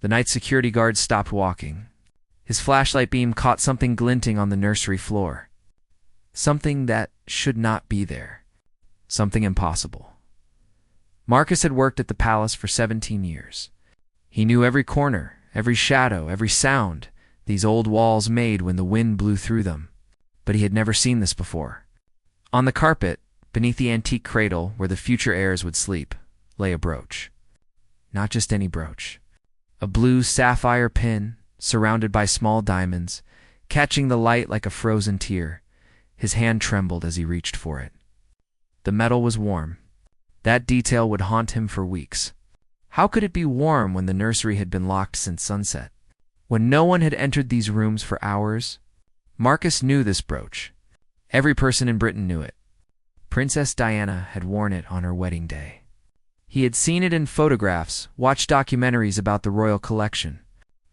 The night security guard stopped walking. His flashlight beam caught something glinting on the nursery floor. Something that should not be there. Something impossible. Marcus had worked at the palace for 17 years. He knew every corner, every shadow, every sound these old walls made when the wind blew through them. But he had never seen this before. On the carpet, beneath the antique cradle where the future heirs would sleep, lay a brooch. Not just any brooch. A blue sapphire pin, surrounded by small diamonds, catching the light like a frozen tear. His hand trembled as he reached for it. The metal was warm. That detail would haunt him for weeks. How could it be warm when the nursery had been locked since sunset? When no one had entered these rooms for hours? Marcus knew this brooch. Every person in Britain knew it. Princess Diana had worn it on her wedding day. He had seen it in photographs, watched documentaries about the royal collection.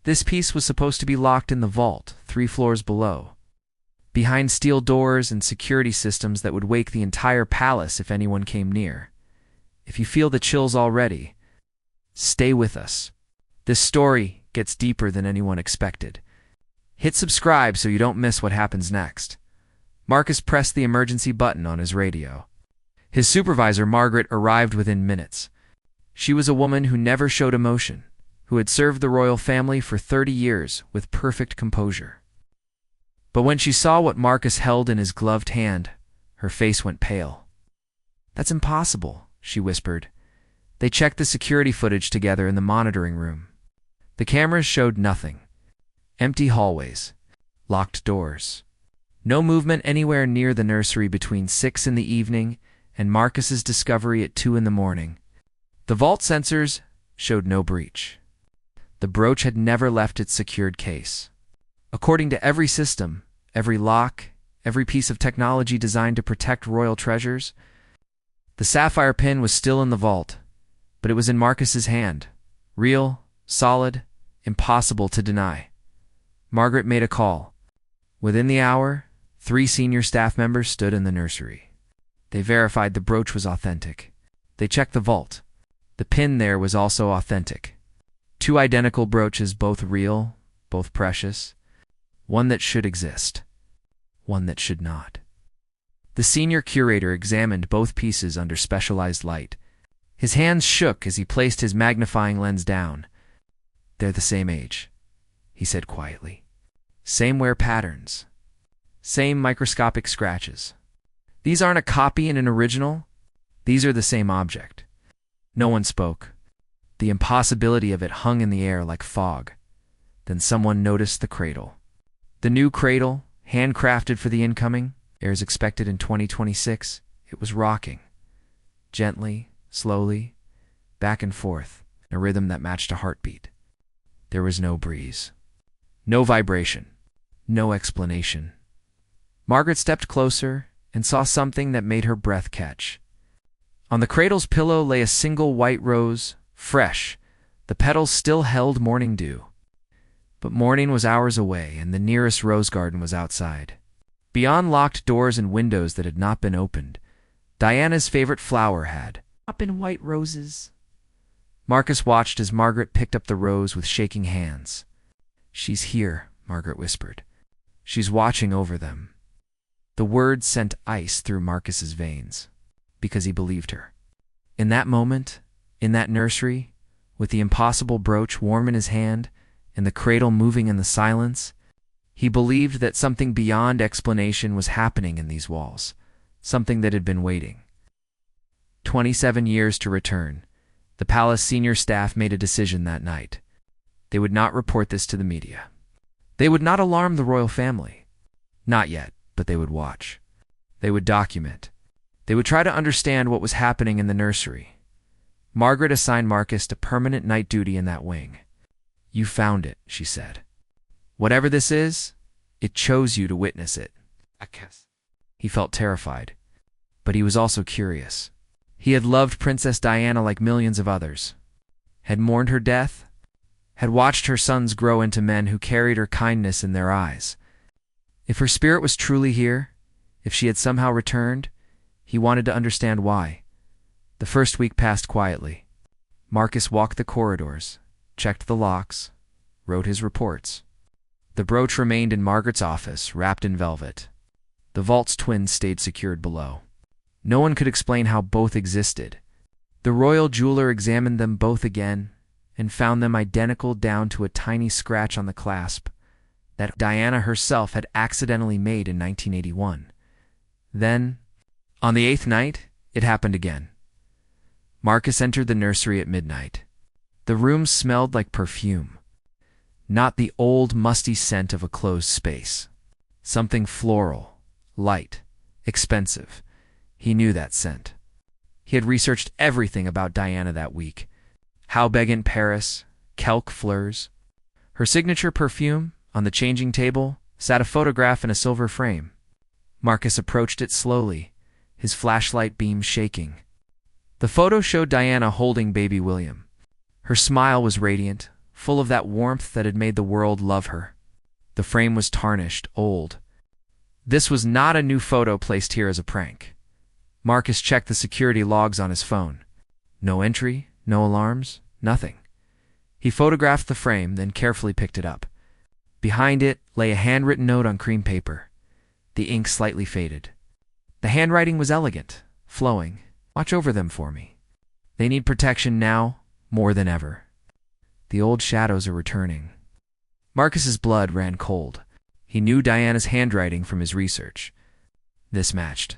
This piece was supposed to be locked in the vault, 3 floors below, behind steel doors and security systems that would wake the entire palace if anyone came near. If you feel the chills already, stay with us. This story gets deeper than anyone expected. Hit subscribe so you don't miss what happens next. Marcus pressed the emergency button on his radio. His supervisor, Margaret, arrived within minutes. She was a woman who never showed emotion, who had served the royal family for 30 years with perfect composure. But when she saw what Marcus held in his gloved hand, her face went pale. "That's impossible," she whispered. They checked the security footage together in the monitoring room. The cameras showed nothing. Empty hallways, locked doors. No movement anywhere near the nursery between 6 in the evening and Marcus's discovery at 2 in the morning. The vault sensors showed no breach. The brooch had never left its secured case. According to every system, every lock, every piece of technology designed to protect royal treasures, the sapphire pin was still in the vault, but it was in Marcus's hand. Real, solid, impossible to deny. Margaret made a call. Within the hour, 3 senior staff members stood in the nursery. They verified the brooch was authentic. They checked the vault. The pin there was also authentic. 2 identical brooches, both real, both precious. One that should exist. One that should not. The senior curator examined both pieces under specialized light. His hands shook as he placed his magnifying lens down. "They're the same age," he said quietly. "Same wear patterns. Same microscopic scratches. These aren't a copy and an original. These are the same object." No one spoke. The impossibility of it hung in the air like fog. Then someone noticed the cradle. The new cradle, handcrafted for the incoming heirs expected in 2026, it was rocking. Gently, slowly, back and forth, in a rhythm that matched a heartbeat. There was no breeze. No vibration. No explanation. Margaret stepped closer and saw something that made her breath catch. On the cradle's pillow lay a single white rose, fresh. The petals still held morning dew. But morning was hours away, and the nearest rose garden was outside. Beyond locked doors and windows that had not been opened, Diana's favorite flower had open white roses. Marcus watched as Margaret picked up the rose with shaking hands. "She's here," Margaret whispered. "She's watching over them." The words sent ice through Marcus's veins, because he believed her. In that moment, in that nursery, with the impossible brooch warm in his hand and the cradle moving in the silence, he believed that something beyond explanation was happening in these walls, something that had been waiting. 27 years to return. The palace senior staff made a decision that night. They would not report this to the media. They would not alarm the royal family. Not yet, but they would watch. They would document. They would try to understand what was happening in the nursery. Margaret assigned Marcus to permanent night duty in that wing. "You found it," she said. "Whatever this is, it chose you to witness it." He felt terrified, but he was also curious. He had loved Princess Diana like millions of others, had mourned her death, had watched her sons grow into men who carried her kindness in their eyes. If her spirit was truly here, if she had somehow returned, he wanted to understand why. The first week passed quietly. Marcus walked the corridors, checked the locks, wrote his reports. The brooch remained in Margaret's office, wrapped in velvet. The vault's twins stayed secured below. No one could explain how both existed. The royal jeweler examined them both again and found them identical down to a tiny scratch on the clasp that Diana herself had accidentally made in 1981. Then, on the 8th night, it happened again. Marcus entered the nursery at midnight. The room smelled like perfume. Not the old, musty scent of a closed space. Something floral, light, expensive. He knew that scent. He had researched everything about Diana that week. Haubegant Paris, Kelk fleurs. Her signature perfume, on the changing table, sat a photograph in a silver frame. Marcus approached it slowly, his flashlight beam shaking. The photo showed Diana holding baby William. Her smile was radiant, full of that warmth that had made the world love her. The frame was tarnished, old. This was not a new photo placed here as a prank. Marcus checked the security logs on his phone. No entry, no alarms, nothing. He photographed the frame, then carefully picked it up. Behind it lay a handwritten note on cream paper. The ink slightly faded. The handwriting was elegant, flowing. Watch over them for me. They need protection now, more than ever. The old shadows are returning. Marcus's blood ran cold. He knew Diana's handwriting from his research. This matched.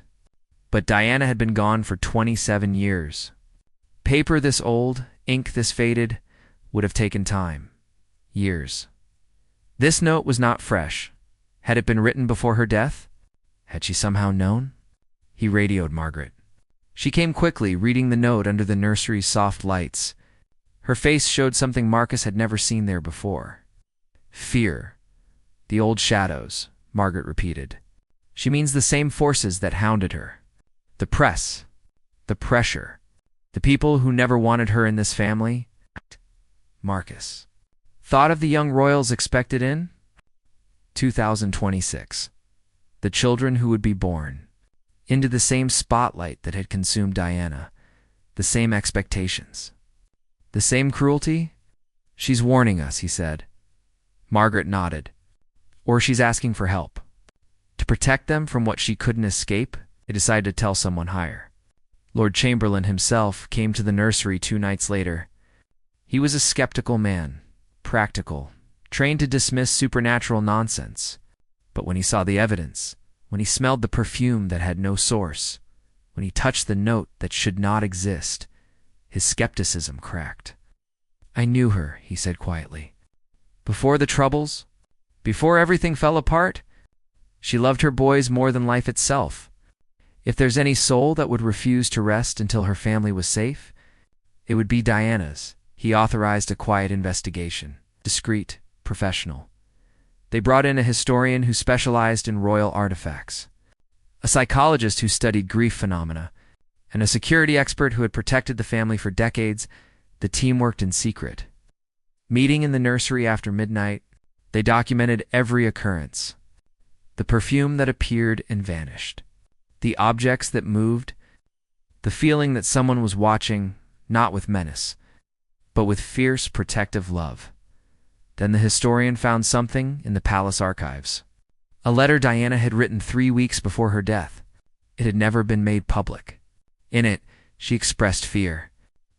But Diana had been gone for 27 years. Paper this old, ink this faded, would have taken time. Years. This note was not fresh. Had it been written before her death? Had she somehow known? He radioed Margaret. She came quickly, reading the note under the nursery's soft lights. Her face showed something Marcus had never seen there before. Fear. The old shadows, Margaret repeated. She means the same forces that hounded her. The press. The pressure. The people who never wanted her in this family. Marcus. Thought of the young royals expected in 2026. The children who would be born. Into the same spotlight that had consumed Diana. The same expectations. The same cruelty? She's warning us, he said. Margaret nodded. Or she's asking for help. To protect them from what she couldn't escape, they decided to tell someone higher. Lord Chamberlain himself came to the nursery 2 nights later. He was a skeptical man, practical, trained to dismiss supernatural nonsense. But when he saw the evidence, when he smelled the perfume that had no source, when he touched the note that should not exist, his skepticism cracked. I knew her, he said quietly. Before the troubles, before everything fell apart, she loved her boys more than life itself. If there's any soul that would refuse to rest until her family was safe, it would be Diana's. He authorized a quiet investigation, discreet, professional. They brought in a historian who specialized in royal artifacts, a psychologist who studied grief phenomena, and a security expert who had protected the family for decades. The team worked in secret. Meeting in the nursery after midnight, they documented every occurrence. The perfume that appeared and vanished. The objects that moved. The feeling that someone was watching, not with menace, but with fierce protective love. Then the historian found something in the palace archives. A letter Diana had written 3 weeks before her death. It had never been made public. In it, she expressed fear,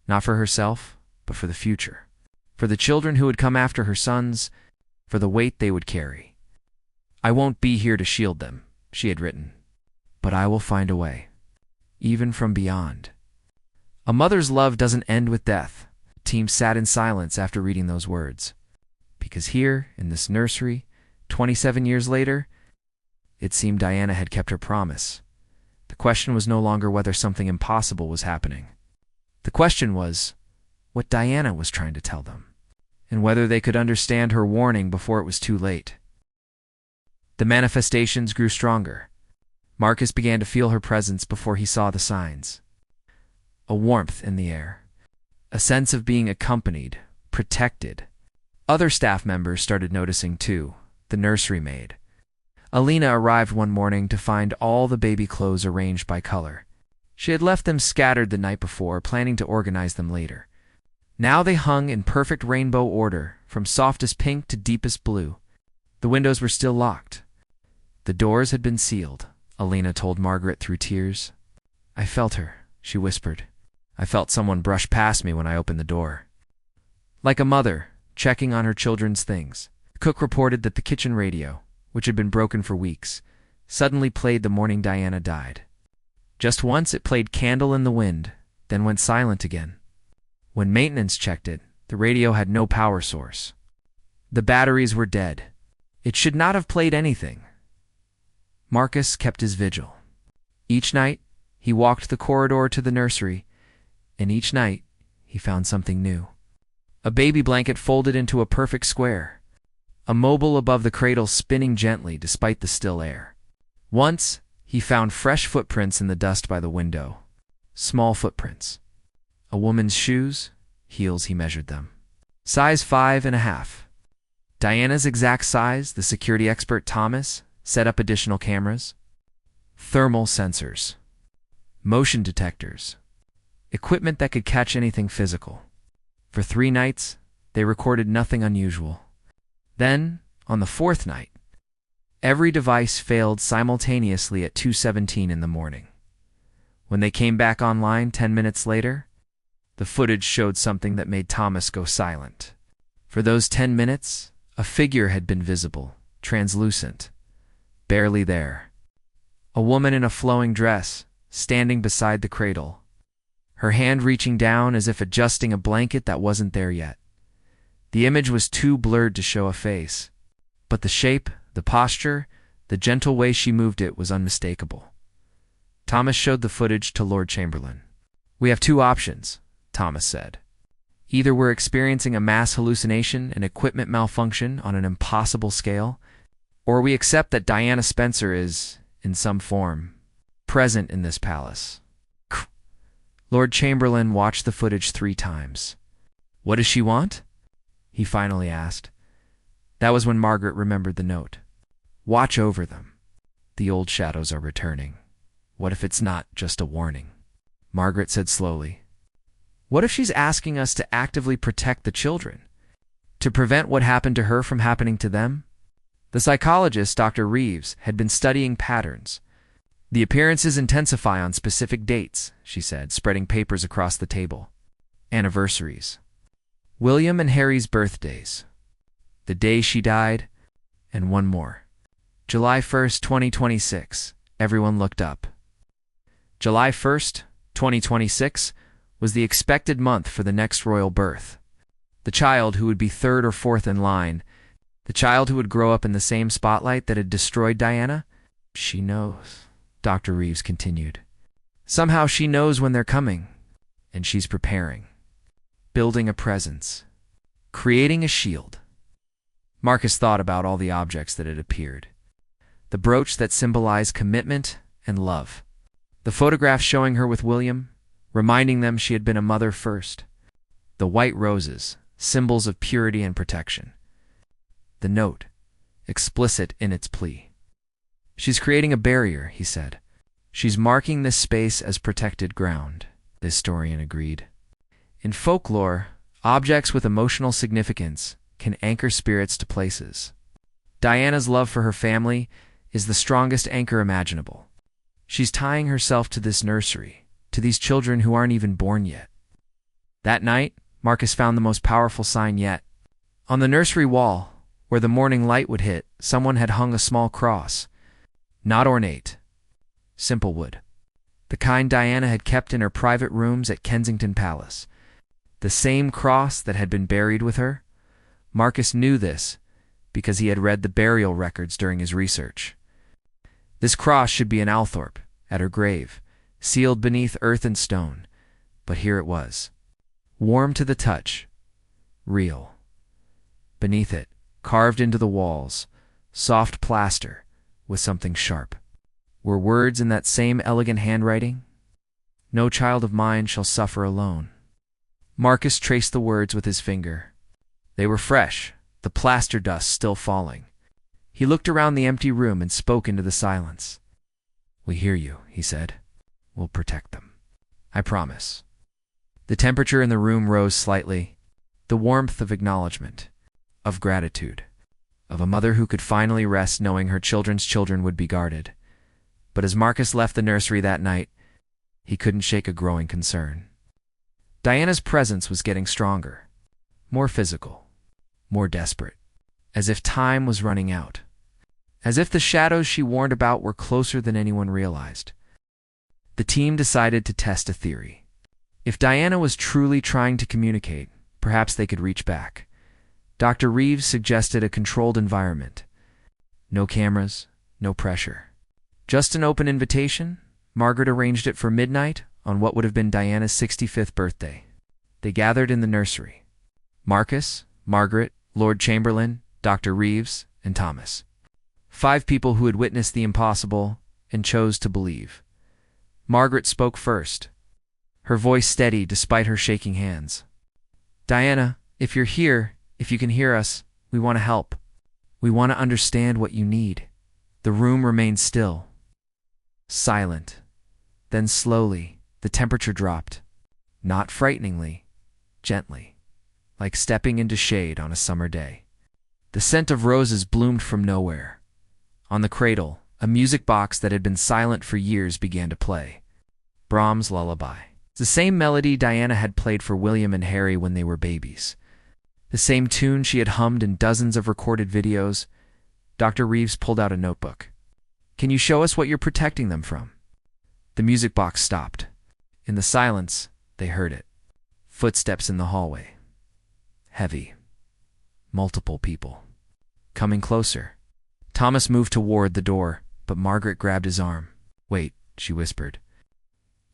not for herself, but for the future. For the children who would come after her sons, for the weight they would carry. I won't be here to shield them, she had written, but I will find a way, even from beyond. A mother's love doesn't end with death. The team sat in silence after reading those words. Because here, in this nursery, 27 years later, it seemed Diana had kept her promise. The question was no longer whether something impossible was happening. The question was what Diana was trying to tell them, and whether they could understand her warning before it was too late. The manifestations grew stronger. Marcus began to feel her presence before he saw the signs. A warmth in the air. A sense of being accompanied, protected. Other staff members started noticing too. The nursery maid. Alina arrived one morning to find all the baby clothes arranged by color. She had left them scattered the night before, planning to organize them later. Now they hung in perfect rainbow order, from softest pink to deepest blue. The windows were still locked. The doors had been sealed, Alina told Margaret through tears. I felt her, she whispered. I felt someone brush past me when I opened the door. Like a mother, checking on her children's things. The cook reported that the kitchen radio, which had been broken for weeks, suddenly played the morning Diana died. Just once it played Candle in the Wind, then went silent again. When maintenance checked it, the radio had no power source. The batteries were dead. It should not have played anything. Marcus kept his vigil. Each night, he walked the corridor to the nursery, and each night, he found something new. A baby blanket folded into a perfect square, a mobile above the cradle spinning gently despite the still air. Once, he found fresh footprints in the dust by the window. Small footprints. A woman's shoes, heels he measured them. Size 5.5. Diana's exact size, the security expert Thomas set up additional cameras. Thermal sensors. Motion detectors. Equipment that could catch anything physical. For 3 nights, they recorded nothing unusual. Then, on the 4th night, every device failed simultaneously at 2:17 in the morning. When they came back online 10 minutes later, the footage showed something that made Thomas go silent. For those 10 minutes, a figure had been visible, translucent, barely there. A woman in a flowing dress, standing beside the cradle, her hand reaching down as if adjusting a blanket that wasn't there yet. The image was too blurred to show a face, but the shape, the posture, the gentle way she moved it was unmistakable. Thomas showed the footage to Lord Chamberlain. We have 2 options, Thomas said. Either we're experiencing a mass hallucination and equipment malfunction on an impossible scale, or we accept that Diana Spencer is, in some form, present in this palace. Lord Chamberlain watched the footage 3 times. What does she want? He finally asked. That was when Margaret remembered the note. Watch over them. The old shadows are returning. What if it's not just a warning? Margaret said slowly. What if she's asking us to actively protect the children? To prevent what happened to her from happening to them? The psychologist, Dr. Reeves, had been studying patterns. The appearances intensify on specific dates, she said, spreading papers across the table. Anniversaries. William and Harry's birthdays. The day she died, and one more. July 1st, 2026. Everyone looked up. July 1st, 2026 was the expected month for the next royal birth. The child who would be 3rd or 4th in line, the child who would grow up in the same spotlight that had destroyed Diana. She knows, Dr. Reeves continued. Somehow she knows when they're coming, and she's preparing. Building a presence. Creating a shield. Marcus thought about all the objects that had appeared. The brooch that symbolized commitment and love. The photograph showing her with William, reminding them she had been a mother first. The white roses, symbols of purity and protection. The note, explicit in its plea. She's creating a barrier, he said. She's marking this space as protected ground, the historian agreed. In folklore, objects with emotional significance can anchor spirits to places. Diana's love for her family is the strongest anchor imaginable. She's tying herself to this nursery, to these children who aren't even born yet. That night, Marcus found the most powerful sign yet. On the nursery wall, where the morning light would hit, someone had hung a small cross. Not ornate. Simple wood. The kind Diana had kept in her private rooms at Kensington Palace. The same cross that had been buried with her. Marcus knew this because he had read the burial records during his research. This cross should be in Althorpe, at her grave, sealed beneath earth and stone. But here it was. Warm to the touch. Real. Beneath it, carved into the walls, soft plaster with something sharp. Were words in that same elegant handwriting? No child of mine shall suffer alone. Marcus traced the words with his finger. They were fresh, the plaster dust still falling. He looked around the empty room and spoke into the silence. We hear you, he said. We'll protect them. I promise. The temperature in the room rose slightly. The warmth of acknowledgement, of gratitude, of a mother who could finally rest knowing her children's children would be guarded. But as Marcus left the nursery that night, he couldn't shake a growing concern. Diana's presence was getting stronger, more physical, more desperate, as if time was running out, as if the shadows she warned about were closer than anyone realized. The team decided to test a theory. If Diana was truly trying to communicate, perhaps they could reach back. Dr. Reeves suggested a controlled environment. No cameras, no pressure. Just an open invitation. Margaret arranged it for midnight on what would have been Diana's 65th birthday. They gathered in the nursery. Marcus, Margaret, Lord Chamberlain, Dr. Reeves, and Thomas. 5 people who had witnessed the impossible and chose to believe. Margaret spoke first, her voice steady despite her shaking hands. Diana, if you're here, if you can hear us, we want to help. We want to understand what you need. The room remained still, silent. Then slowly, the temperature dropped. Not frighteningly, gently, like stepping into shade on a summer day. The scent of roses bloomed from nowhere. On the cradle, a music box that had been silent for years began to play. Brahms' Lullaby. The same melody Diana had played for William and Harry when they were babies. The same tune she had hummed in dozens of recorded videos. Dr. Reeves pulled out a notebook. Can you show us what you're protecting them from? The music box stopped. In the silence, they heard it. Footsteps in the hallway. Heavy. Multiple people. Coming closer. Thomas moved toward the door, but Margaret grabbed his arm. Wait, she whispered.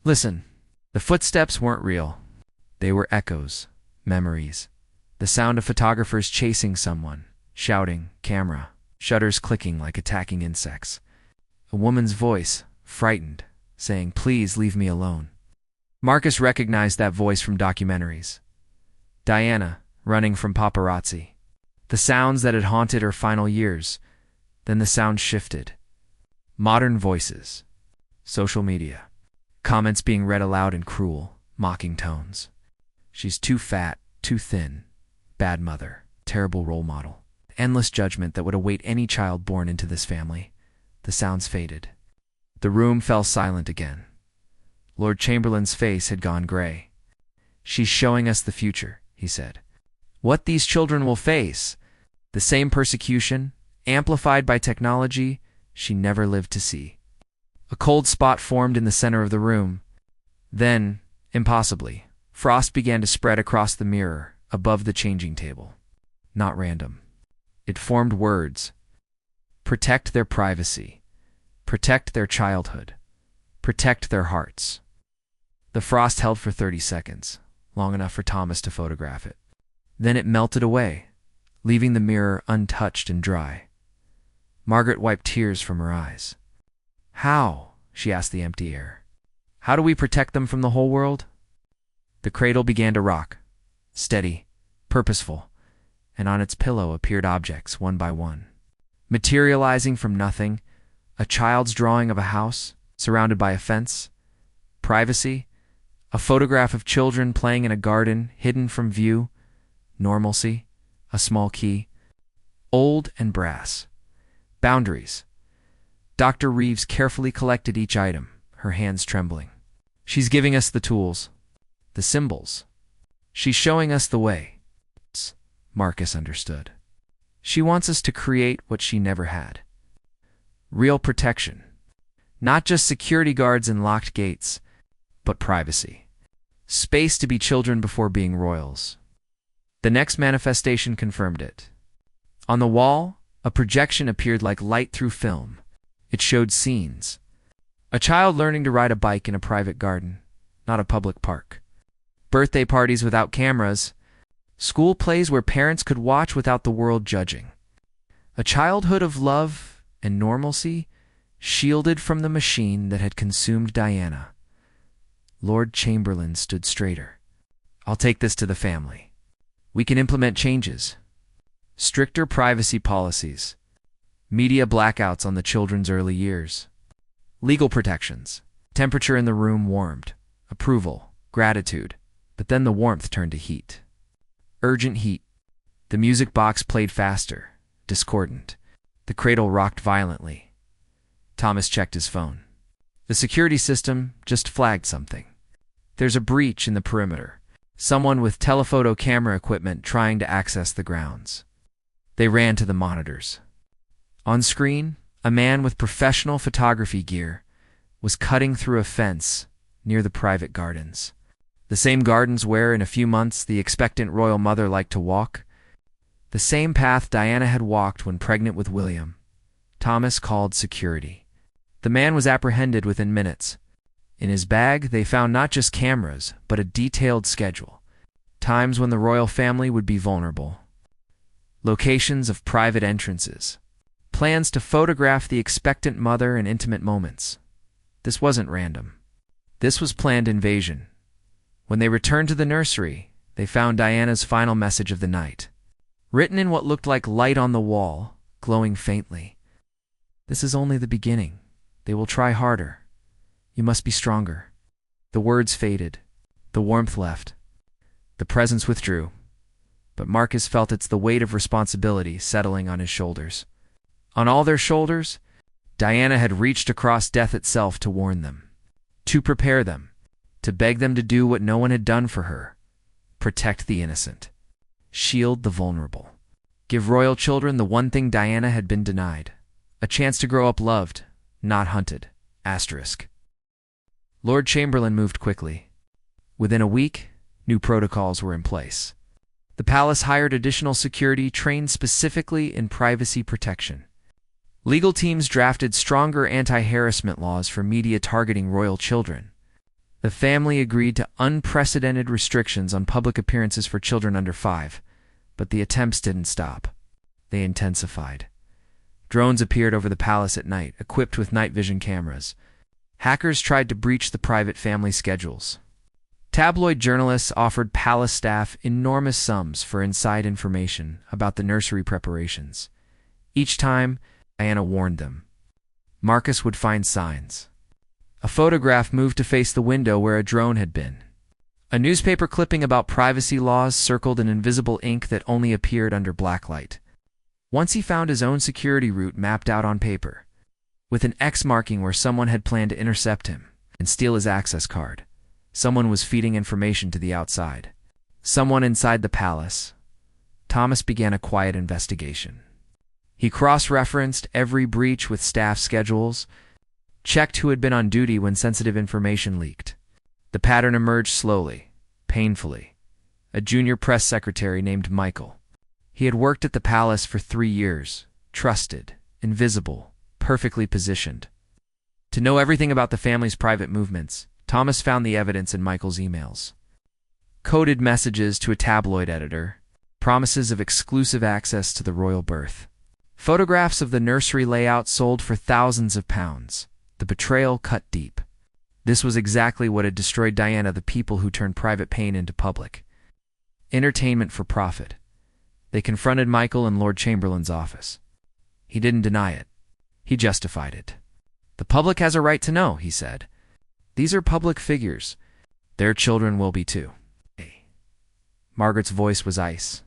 Listen. The footsteps weren't real. They were echoes, memories. The sound of photographers chasing someone, shouting, camera, shutters clicking like attacking insects. A woman's voice, frightened, saying, please leave me alone. Marcus recognized that voice from documentaries. Diana, running from paparazzi. The sounds that had haunted her final years. Then the sound shifted. Modern voices. Social media. Comments being read aloud in cruel, mocking tones. She's too fat, too thin. Bad mother. Terrible role model. Endless judgment that would await any child born into this family. The sounds faded. The room fell silent again. Lord Chamberlain's face had gone gray. She's showing us the future, he said. What these children will face. The same persecution, amplified by technology, she never lived to see. A cold spot formed in the center of the room. Then, impossibly, frost began to spread across the mirror, above the changing table. Not random. It formed words. Protect their privacy. Protect their childhood. Protect their hearts. The frost held for 30 seconds, long enough for Thomas to photograph it. Then it melted away, leaving the mirror untouched and dry. Margaret wiped tears from her eyes. How? She asked the empty air. How do we protect them from the whole world? The cradle began to rock, steady, purposeful, and on its pillow appeared objects one by one. Materializing from nothing, a child's drawing of a house, surrounded by a fence, privacy, a photograph of children playing in a garden hidden from view, normalcy, a small key, old and brass, boundaries. Dr. Reeves carefully collected each item, her hands trembling. She's giving us the tools, the symbols. She's showing us the way. Marcus understood. She wants us to create what she never had. Real protection. Not just security guards and locked gates, but privacy. Space to be children before being royals. The next manifestation confirmed it. On the wall, a projection appeared like light through film. It showed scenes. A child learning to ride a bike in a private garden, not a public park. Birthday parties without cameras. School plays where parents could watch without the world judging. A childhood of love and normalcy, shielded from the machine that had consumed Diana. Lord Chamberlain stood straighter. I'll take this to the family. We can implement changes. Stricter privacy policies. Media blackouts on the children's early years. Legal protections. Temperature in the room warmed. Approval. Gratitude. But then the warmth turned to heat. Urgent heat. The music box played faster, discordant. The cradle rocked violently. Thomas checked his phone. The security system just flagged something. There's a breach in the perimeter. Someone with telephoto camera equipment trying to access the grounds. They ran to the monitors. On screen, a man with professional photography gear was cutting through a fence near the private gardens. The same gardens where, in a few months, the expectant royal mother liked to walk. The same path Diana had walked when pregnant with William. Thomas called security. The man was apprehended within minutes. In his bag, they found not just cameras, but a detailed schedule. Times when the royal family would be vulnerable. Locations of private entrances. Plans to photograph the expectant mother in intimate moments. This wasn't random. This was planned invasion. When they returned to the nursery, they found Diana's final message of the night. Written in what looked like light on the wall, glowing faintly. "This is only the beginning. They will try harder. You must be stronger." The words faded. The warmth left. The presence withdrew. But Marcus felt the weight of responsibility settling on his shoulders. On all their shoulders, Diana had reached across death itself to warn them, to prepare them, to beg them to do what no one had done for her: protect the innocent, shield the vulnerable, give royal children the one thing Diana had been denied: a chance to grow up loved, not hunted. *. Lord Chamberlain moved quickly. Within a week, new protocols were in place. The palace hired additional security trained specifically in privacy protection. Legal teams drafted stronger anti-harassment laws for media targeting royal children. The family agreed to unprecedented restrictions on public appearances for children under 5, but the attempts didn't stop. They intensified. Drones appeared over the palace at night, equipped with night vision cameras. Hackers tried to breach the private family schedules. Tabloid journalists offered palace staff enormous sums for inside information about the nursery preparations. Each time, Diana warned them. Marcus would find signs. A photograph moved to face the window where a drone had been. A newspaper clipping about privacy laws circled in invisible ink that only appeared under blacklight. Once he found his own security route mapped out on paper, with an X marking where someone had planned to intercept him and steal his access card. Someone was feeding information to the outside. Someone inside the palace. Thomas began a quiet investigation. He cross-referenced every breach with staff schedules, checked who had been on duty when sensitive information leaked. The pattern emerged slowly, painfully. A junior press secretary named Michael. He had worked at the palace for 3 years, trusted, invisible, perfectly positioned. To know everything about the family's private movements, Thomas found the evidence in Michael's emails. Coded messages to a tabloid editor, promises of exclusive access to the royal birth. Photographs of the nursery layout sold for thousands of pounds. The betrayal cut deep. This was exactly what had destroyed Diana, the people who turned private pain into public. Entertainment for profit. They confronted Michael in Lord Chamberlain's office. He didn't deny it. He justified it. "The public has a right to know," he said. "These are public figures. Their children will be too." Margaret's voice was ice.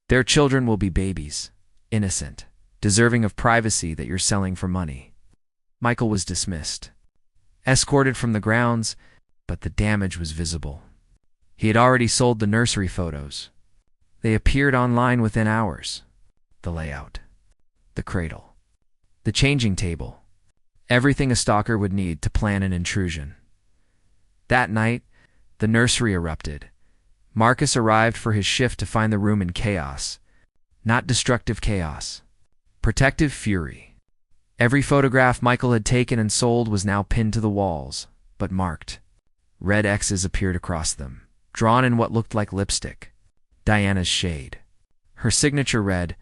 "Their children will be babies, innocent, deserving of privacy that you're selling for money." Michael was dismissed, escorted from the grounds, but the damage was visible. He had already sold the nursery photos. They appeared online within hours. The layout, the cradle, the changing table, everything a stalker would need to plan an intrusion. That night, the nursery erupted. Marcus arrived for his shift to find the room in chaos. Not destructive chaos. Protective fury. Every photograph Michael had taken and sold was now pinned to the walls, but marked. Red X's appeared across them, drawn in what looked like lipstick. Diana's shade. Her signature read,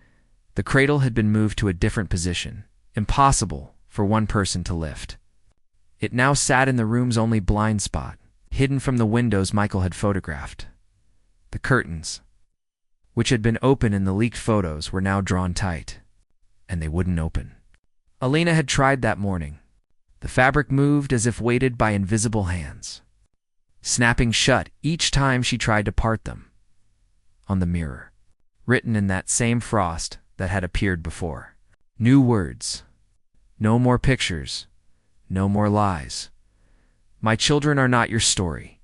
"The cradle had been moved to a different position, impossible for one person to lift." It now sat in the room's only blind spot, hidden from the windows Michael had photographed. The curtains, which had been open in the leaked photos, were now drawn tight, and they wouldn't open. Alina had tried that morning. The fabric moved as if weighted by invisible hands. snapping shut each time she tried to part them. On the mirror, written in that same frost that had appeared before. New words. No more pictures. No more lies. My children are not your story.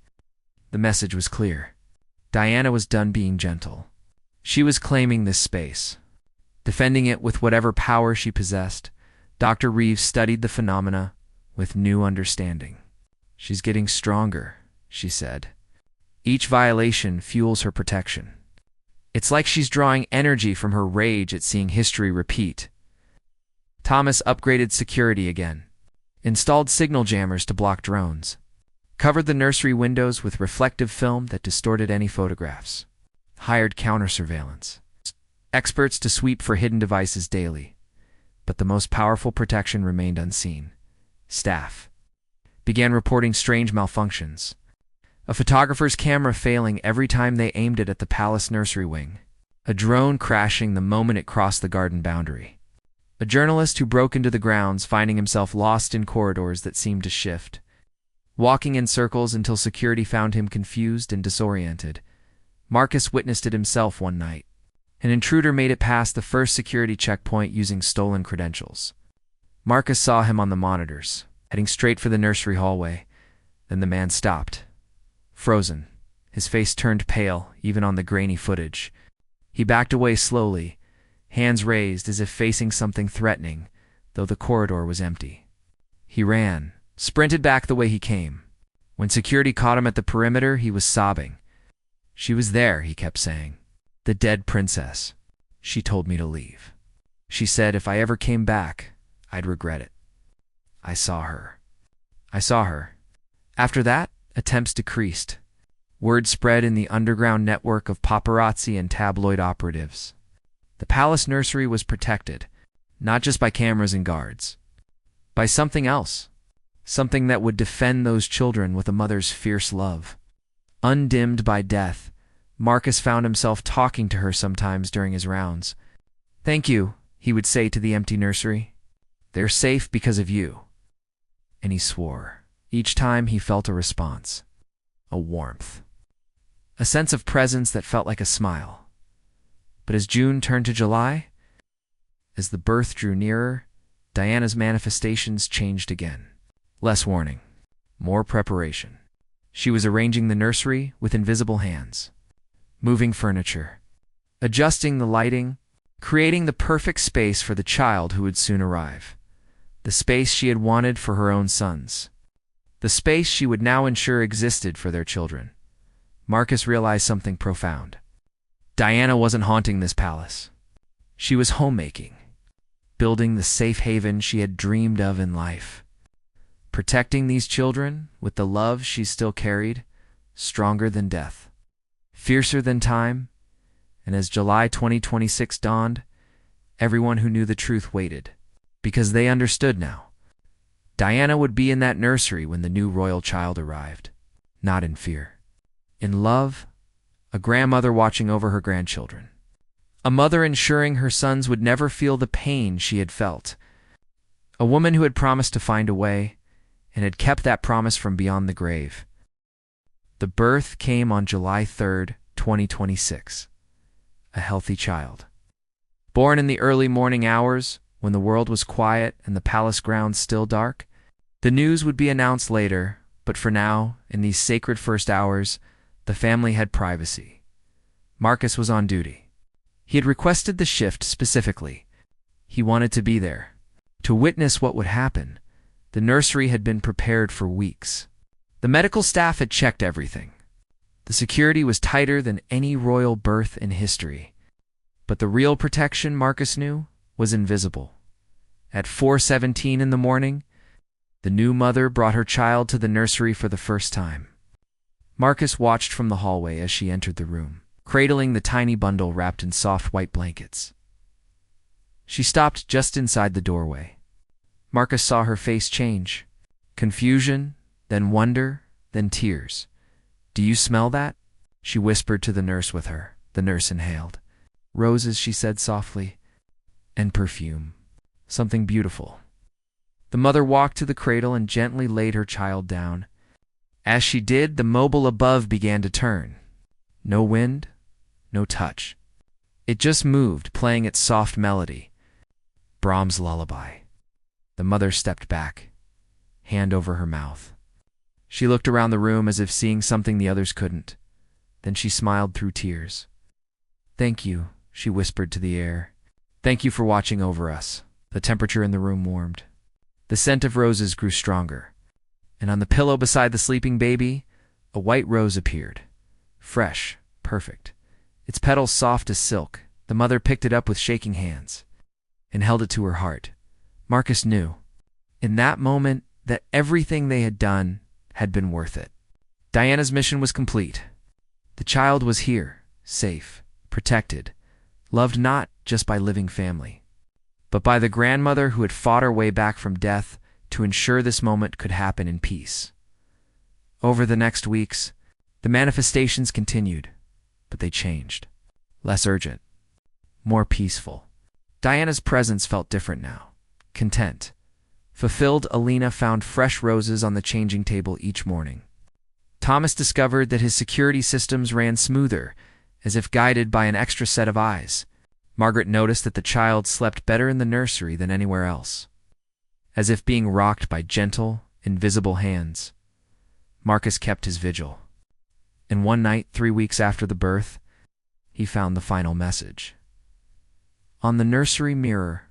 The message was clear. Diana was done being gentle. She was claiming this space, defending it with whatever power she possessed. Dr. Reeves studied the phenomena with new understanding. She's getting stronger, she said. Each violation fuels her protection. It's like she's drawing energy from her rage at seeing history repeat. Thomas upgraded security again, installed signal jammers to block drones, covered the nursery windows with reflective film that distorted any photographs, hired counter-surveillance experts to sweep for hidden devices daily. But the most powerful protection remained unseen. Staff began reporting strange malfunctions. A photographer's camera failing every time they aimed it at the palace nursery wing. A drone crashing the moment it crossed the garden boundary. A journalist who broke into the grounds, finding himself lost in corridors that seemed to shift, walking in circles until security found him confused and disoriented. Marcus witnessed it himself one night. An intruder made it past the first security checkpoint using stolen credentials. Marcus saw him on the monitors, heading straight for the nursery hallway. Then the man stopped, frozen, his face turned pale even on the grainy footage. He backed away slowly, hands raised as if facing something threatening, though the corridor was empty. He ran, sprinted back the way he came. When security caught him at the perimeter, he was sobbing. She was there, he kept saying. The dead princess. She told me to leave. She said if I ever came back, I'd regret it. I saw her. After that, attempts decreased. Word spread in the underground network of paparazzi and tabloid operatives. The palace nursery was protected, not just by cameras and guards, by something else, something that would defend those children with a mother's fierce love. Undimmed by death, Marcus found himself talking to her sometimes during his rounds. "Thank you," he would say to the empty nursery. "They're safe because of you." And he swore. Each time he felt a response, a warmth, a sense of presence that felt like a smile. But as June turned to July, as the birth drew nearer, Diana's manifestations changed again. Less warning, more preparation. She was arranging the nursery with invisible hands, moving furniture, adjusting the lighting, creating the perfect space for the child who would soon arrive. The space she had wanted for her own sons. The space she would now ensure existed for their children. Marcus realized something profound. Diana wasn't haunting this palace. She was homemaking, building the safe haven she had dreamed of in life. Protecting these children with the love she still carried, stronger than death, fiercer than time. And as July 2026 dawned, everyone who knew the truth waited, because they understood now. Diana would be in that nursery when the new royal child arrived, not in fear. In love, a grandmother watching over her grandchildren. A mother ensuring her sons would never feel the pain she had felt. A woman who had promised to find a way, and had kept that promise from beyond the grave. The birth came on July 3rd, 2026. A healthy child. Born in the early morning hours, when the world was quiet and the palace grounds still dark. The news would be announced later, but for now, in these sacred first hours, the family had privacy. Marcus was on duty. He had requested the shift specifically. He wanted to be there, to witness what would happen. The nursery had been prepared for weeks. The medical staff had checked everything. The security was tighter than any royal birth in history. But the real protection, Marcus knew, was invisible. At 4:17 in the morning, the new mother brought her child to the nursery for the first time. Marcus watched from the hallway as she entered the room, cradling the tiny bundle wrapped in soft white blankets. She stopped just inside the doorway. Marcus saw her face change. Confusion, then wonder, then tears. "Do you smell that?" she whispered to the nurse with her. The nurse inhaled. "Roses," she said softly. "And perfume. Something beautiful." The mother walked to the cradle and gently laid her child down. As she did, the mobile above began to turn. No wind, no touch. It just moved, playing its soft melody. Brahms' lullaby. The mother stepped back, hand over her mouth. She looked around the room as if seeing something the others couldn't. Then she smiled through tears. "Thank you," she whispered to the air. "Thank you for watching over us." The temperature in the room warmed. The scent of roses grew stronger. And on the pillow beside the sleeping baby, a white rose appeared. Fresh, perfect, its petals soft as silk. The mother picked it up with shaking hands and held it to her heart. Marcus knew, in that moment, that everything they had done had been worth it. Diana's mission was complete. The child was here, safe, protected, loved not just by living family, but by the grandmother who had fought her way back from death to ensure this moment could happen in peace. Over the next weeks, the manifestations continued, but they changed. Less urgent, more peaceful. Diana's presence felt different now. Content. Fulfilled, Alina found fresh roses on the changing table each morning. Thomas discovered that his security systems ran smoother, as if guided by an extra set of eyes. Margaret noticed that the child slept better in the nursery than anywhere else, as if being rocked by gentle, invisible hands. Marcus kept his vigil. And one night, 3 weeks after the birth, he found the final message. On the nursery mirror,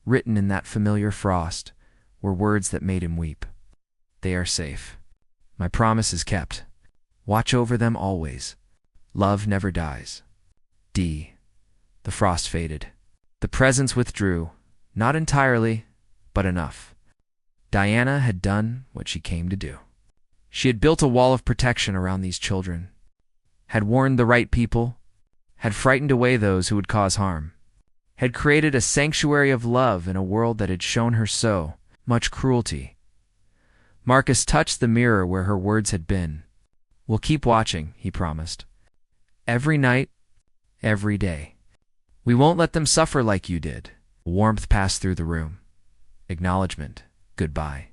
written in that familiar frost, were words that made him weep. "They are safe. My promise is kept. Watch over them always. Love never dies. D." The frost faded. The presence withdrew, not entirely, but enough. Diana had done what she came to do. She had built a wall of protection around these children, had warned the right people, had frightened away those who would cause harm, had created a sanctuary of love in a world that had shown her so much cruelty. Marcus touched the mirror where her words had been. "We'll keep watching," he promised. "Every night, every day. We won't let them suffer like you did." Warmth passed through the room. Acknowledgement. Goodbye.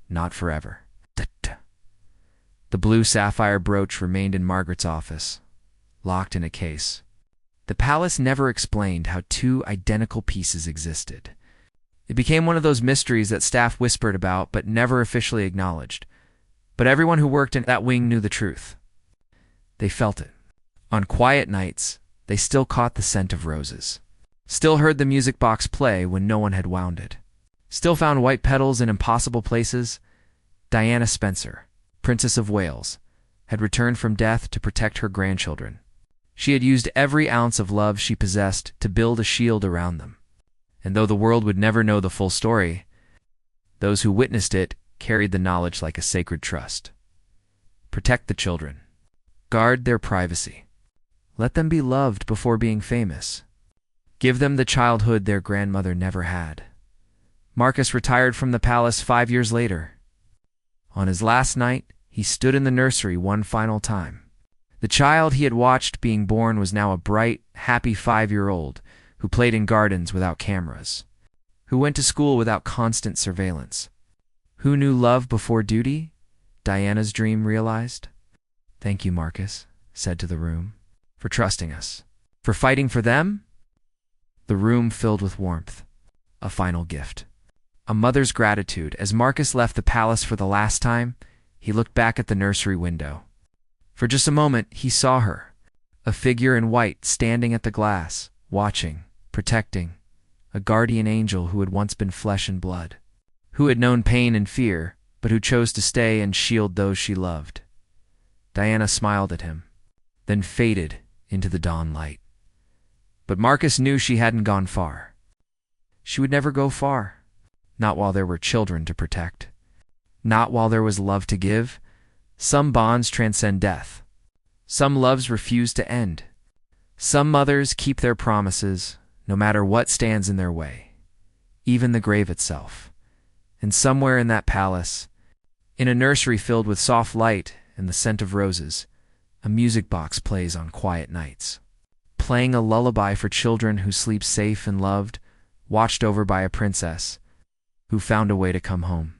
Not forever. The blue sapphire brooch remained in Margaret's office, locked in a case. The palace never explained how two identical pieces existed. It became one of those mysteries that staff whispered about but never officially acknowledged. But everyone who worked in that wing knew the truth. They felt it. On quiet nights, they still caught the scent of roses, still heard the music box play when no one had wound it, still found white petals in impossible places. Diana Spencer, Princess of Wales, had returned from death to protect her grandchildren. She had used every ounce of love she possessed to build a shield around them. And though the world would never know the full story, those who witnessed it carried the knowledge like a sacred trust. Protect the children. Guard their privacy. Let them be loved before being famous. Give them the childhood their grandmother never had. Marcus retired from the palace 5 years later. On his last night, he stood in the nursery one final time. The child he had watched being born was now a bright, happy 5-year-old who played in gardens without cameras, who went to school without constant surveillance, who knew love before duty. Diana's dream realized. "Thank you, Marcus," said to the room, "for trusting us, for fighting for them." The room filled with warmth, a final gift, a mother's gratitude. As Marcus left the palace for the last time, he looked back at the nursery window. For just a moment, he saw her, a figure in white standing at the glass, watching, protecting, a guardian angel who had once been flesh and blood, who had known pain and fear, but who chose to stay and shield those she loved. Diana smiled at him, then faded into the dawn light. But Marcus knew she hadn't gone far. She would never go far, not while there were children to protect, not while there was love to give. Some bonds transcend death. Some loves refuse to end. Some mothers keep their promises, no matter what stands in their way, even the grave itself. And somewhere in that palace, in a nursery filled with soft light and the scent of roses, a music box plays on quiet nights, playing a lullaby for children who sleep safe and loved, watched over by a princess who found a way to come home.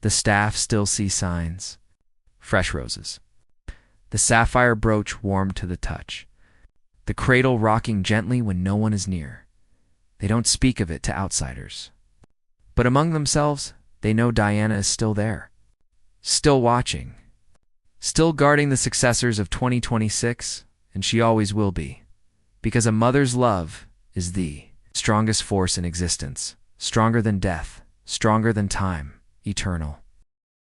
The staff still see signs. fresh roses. The sapphire brooch warmed to the touch. The cradle rocking gently when no one is near. They don't speak of it to outsiders. But among themselves, they know Diana is still there. Still watching. Still guarding the successors of 2026, and she always will be. Because a mother's love is the strongest force in existence. Stronger than death. Stronger than time. Eternal.